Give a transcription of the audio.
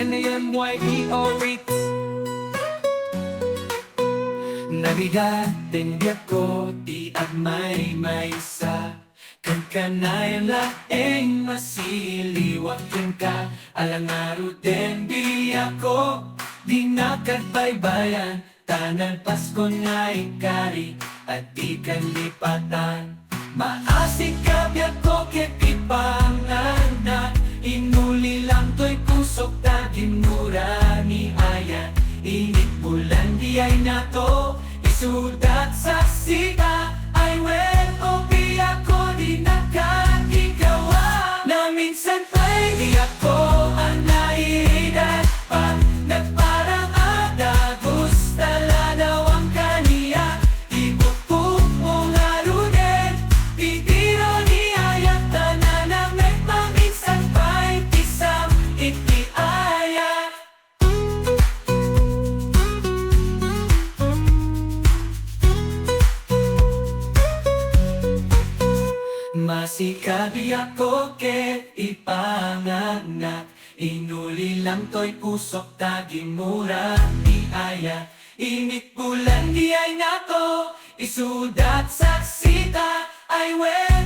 NAMYEO Nabigatin ko di agmay may sa kan kanay laeng masiliwag ka alangaro den biya ko di nakagbaybayan tanan Pasko nga ikari at di kalipatan maasik kabya ko kepipangan na inuli lang to'y pusok tagin mura ni ayan init bulan di ay nato isudat sa sika ay well o biya ko di nakakikawa na minsan pa'y di ako ang naiidat pag nagparang ada gusta la daw ang kaniya ibukbuk mo nga runen pitiro ni ayat na namek maminsan pa'y pisang itiaya masikabi ako ket ipanganak inuli lang to'y pusok tagi mura di aya init bulan di ay nato isudat sa sita ay well